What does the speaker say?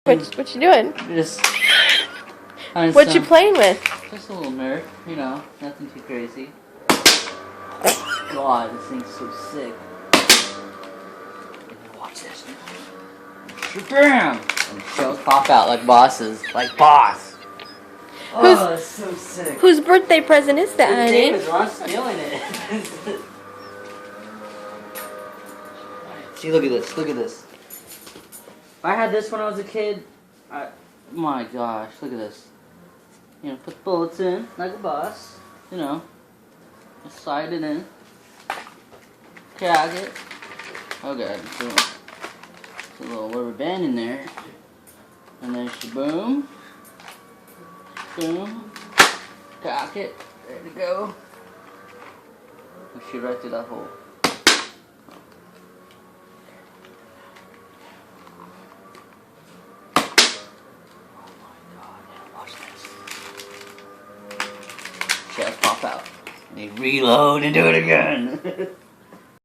What you doing? Just What you playing with? Just a little Nerf, you know, nothing too crazy. God, this thing's so sick. Watch this. Bam! And shells pop out like bosses, like boss. Oh, that's so sick. Whose birthday present is that, honey? David's, I'm stealing it. See, look at this. Look at this. If I had this when I was a kid, my gosh, look at this. You know, put the bullets in like a boss. You know, just slide it in. Crack it. Oh god, there's a little rubber band in there. And then shaboom. Boom. Cock it. There to go. We'll shoot right through that hole. Shells pop out. They reload and do it again.